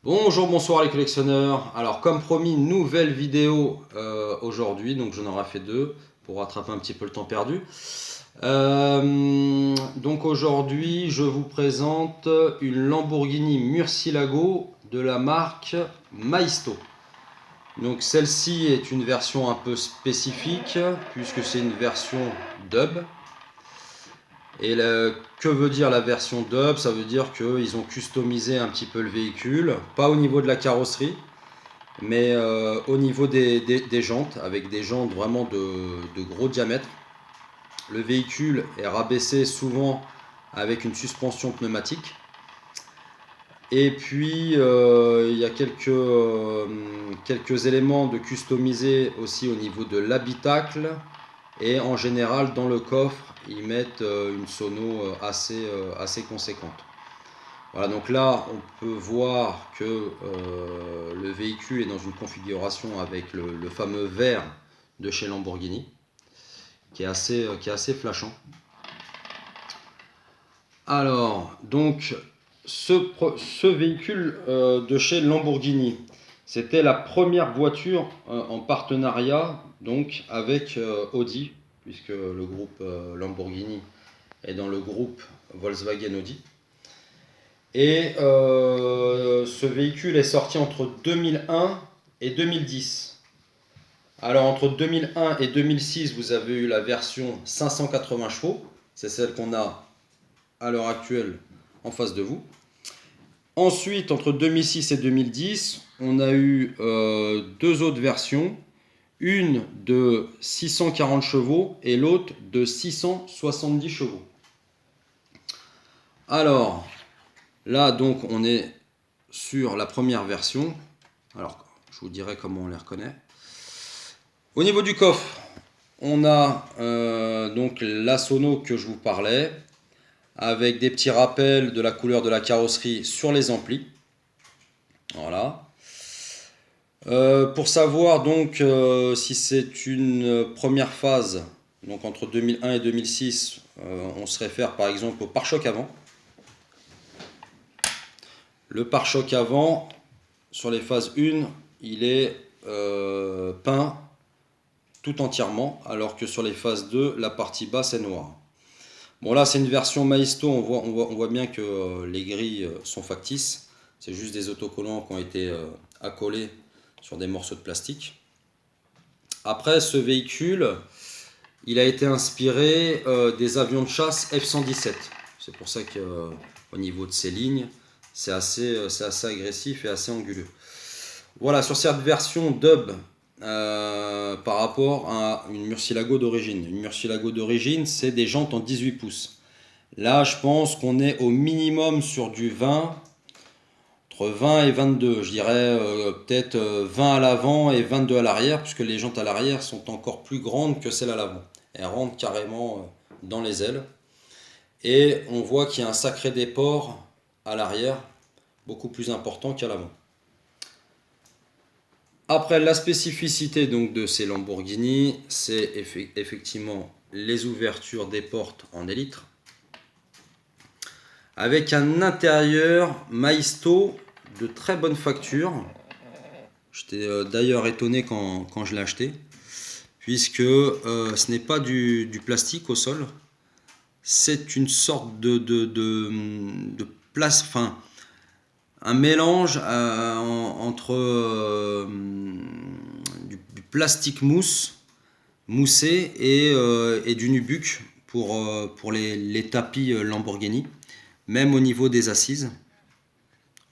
Bonjour, bonsoir les collectionneurs. Alors comme promis, nouvelle vidéo aujourd'hui, donc j'en aurai fait deux pour rattraper un petit peu le temps perdu. Donc aujourd'hui, je vous présente une Lamborghini Murcielago de la marque Maisto. Donc celle-ci est une version un peu spécifique puisque c'est une version dub. Et que veut dire la version dub? Ça veut dire qu'ils ont customisé un petit peu le véhicule, pas au niveau de la carrosserie, mais au niveau des jantes, avec des jantes vraiment de gros diamètre. Le véhicule est rabaissé souvent avec une suspension pneumatique. Et puis il y a quelques éléments de customisés aussi au niveau de l'habitacle. Et en général, dans le coffre, ils mettent une sono assez conséquente. Voilà, donc là, on peut voir que le véhicule est dans une configuration avec le fameux vert de chez Lamborghini, qui est assez flashant. Alors, donc, ce véhicule de chez Lamborghini, c'était la première voiture en partenariat donc, avec Audi, puisque le groupe Lamborghini est dans le groupe Volkswagen Audi. Et ce véhicule est sorti entre 2001 et 2010. Alors entre 2001 et 2006, vous avez eu la version 580 chevaux, c'est celle qu'on a à l'heure actuelle en face de vous. Ensuite, entre 2006 et 2010, on a eu deux autres versions, une de 640 chevaux et l'autre de 670 chevaux. Alors, là, donc, on est sur la première version. Alors, je vous dirai comment on les reconnaît. Au niveau du coffre, on a donc la sono que je vous parlais, avec des petits rappels de la couleur de la carrosserie sur les amplis. Voilà. Pour savoir donc si c'est une première phase, donc entre 2001 et 2006, on se réfère par exemple au pare-choc avant. Le pare-choc avant, sur les phases 1, il est peint tout entièrement, alors que sur les phases 2, la partie basse est noire. Bon là c'est une version Maisto, on voit bien que les grilles sont factices, c'est juste des autocollants qui ont été accolés sur des morceaux de plastique. Après ce véhicule, il a été inspiré des avions de chasse F-117, c'est pour ça qu'au niveau de ces lignes, c'est assez agressif et assez anguleux. Voilà, sur cette version dub, par rapport à une Murcielago d'origine. Une Murcielago d'origine, c'est des jantes en 18 pouces. Là, je pense qu'on est au minimum sur du 20, entre 20 et 22. Je dirais peut-être 20 à l'avant et 22 à l'arrière, puisque les jantes à l'arrière sont encore plus grandes que celles à l'avant. Elles rentrent carrément dans les ailes. Et on voit qu'il y a un sacré déport à l'arrière, beaucoup plus important qu'à l'avant. Après, la spécificité donc de ces Lamborghini, c'est effectivement les ouvertures des portes en élytre, avec un intérieur Maisto de très bonne facture. J'étais d'ailleurs étonné quand je l'ai acheté, puisque ce n'est pas du plastique au sol, c'est une sorte de place, enfin, un mélange entre du plastique moussé et du nubuck pour les tapis Lamborghini. Même au niveau des assises,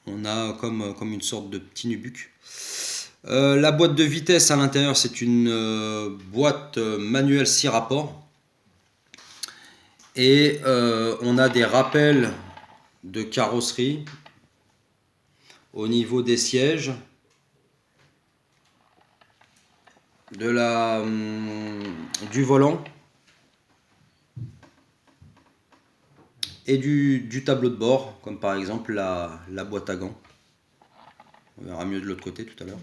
on a comme une sorte de petit nubuck. La boîte de vitesse à l'intérieur, c'est une boîte manuelle 6 rapports. Et on a des rappels de carrosserie au niveau des sièges, du volant et du tableau de bord, comme par exemple la boîte à gants. On verra mieux de l'autre côté tout à l'heure.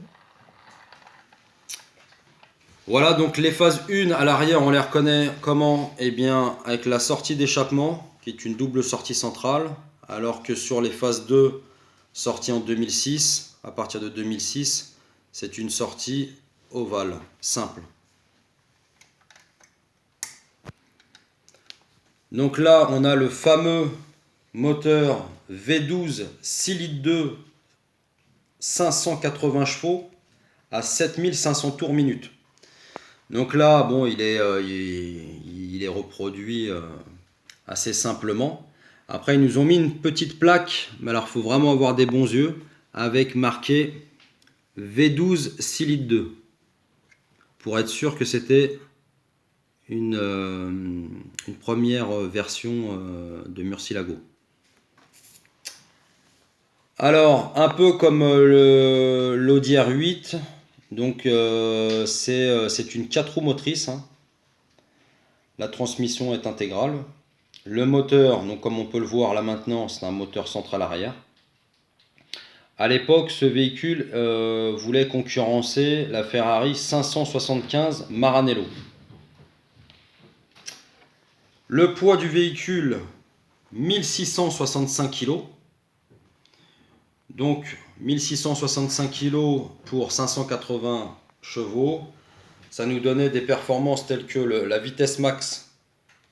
Voilà, donc les phases 1 à l'arrière, on les reconnaît comment? Eh bien, avec la sortie d'échappement, qui est une double sortie centrale, alors que sur les phases 2, sortie en 2006. À partir de 2006, c'est une sortie ovale, simple. Donc là, on a le fameux moteur V12 6 litres 2, 580 chevaux à 7500 tours minute. Donc là, bon, il est reproduit assez simplement. Après, ils nous ont mis une petite plaque, mais alors il faut vraiment avoir des bons yeux, avec marqué V12 6 litres 2, pour être sûr que c'était une première version de Murcielago. Alors, un peu comme l'Audi R8, donc c'est une 4 roues motrices, hein. La transmission est intégrale. Le moteur, donc comme on peut le voir là maintenant, c'est un moteur central arrière. À l'époque, ce véhicule voulait concurrencer la Ferrari 575 Maranello. Le poids du véhicule, 1665 kg. Donc 1665 kg pour 580 chevaux. Ça nous donnait des performances telles que la vitesse max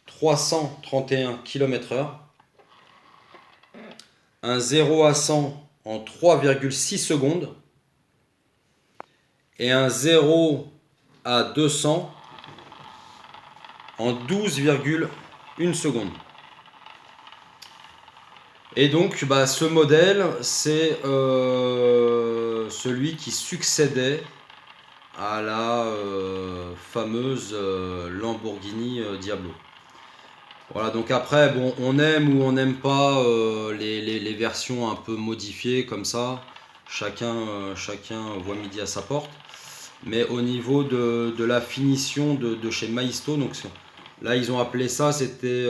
331 km/h. Un 0 à 100 en 3,6 secondes. Et un 0 à 200 en 12,1 secondes. Et donc ce modèle, c'est celui qui succédait à la fameuse Lamborghini Diablo. Voilà, donc après, bon, on aime ou on n'aime pas les versions un peu modifiées comme ça. Chacun voit midi à sa porte. Mais au niveau de la finition de chez Maisto, donc là ils ont appelé ça, c'était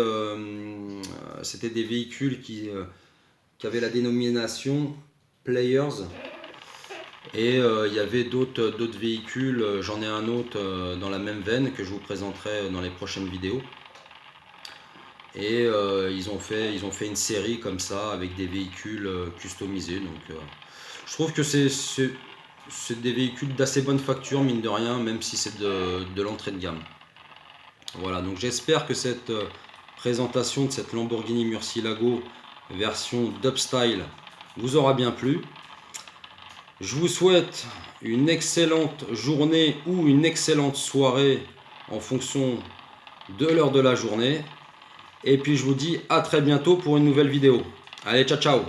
des véhicules qui avaient la dénomination Players. Et il y avait d'autres véhicules, j'en ai un autre dans la même veine que je vous présenterai dans les prochaines vidéos. Et ils ont fait une série comme ça avec des véhicules customisés. Donc je trouve que c'est des véhicules d'assez bonne facture, mine de rien, même si c'est de l'entrée de gamme. Voilà, donc j'espère que cette présentation de cette Lamborghini Murcielago version Dubstyle vous aura bien plu. Je vous souhaite une excellente journée ou une excellente soirée en fonction de l'heure de la journée. Et puis je vous dis à très bientôt pour une nouvelle vidéo. Allez, ciao ciao!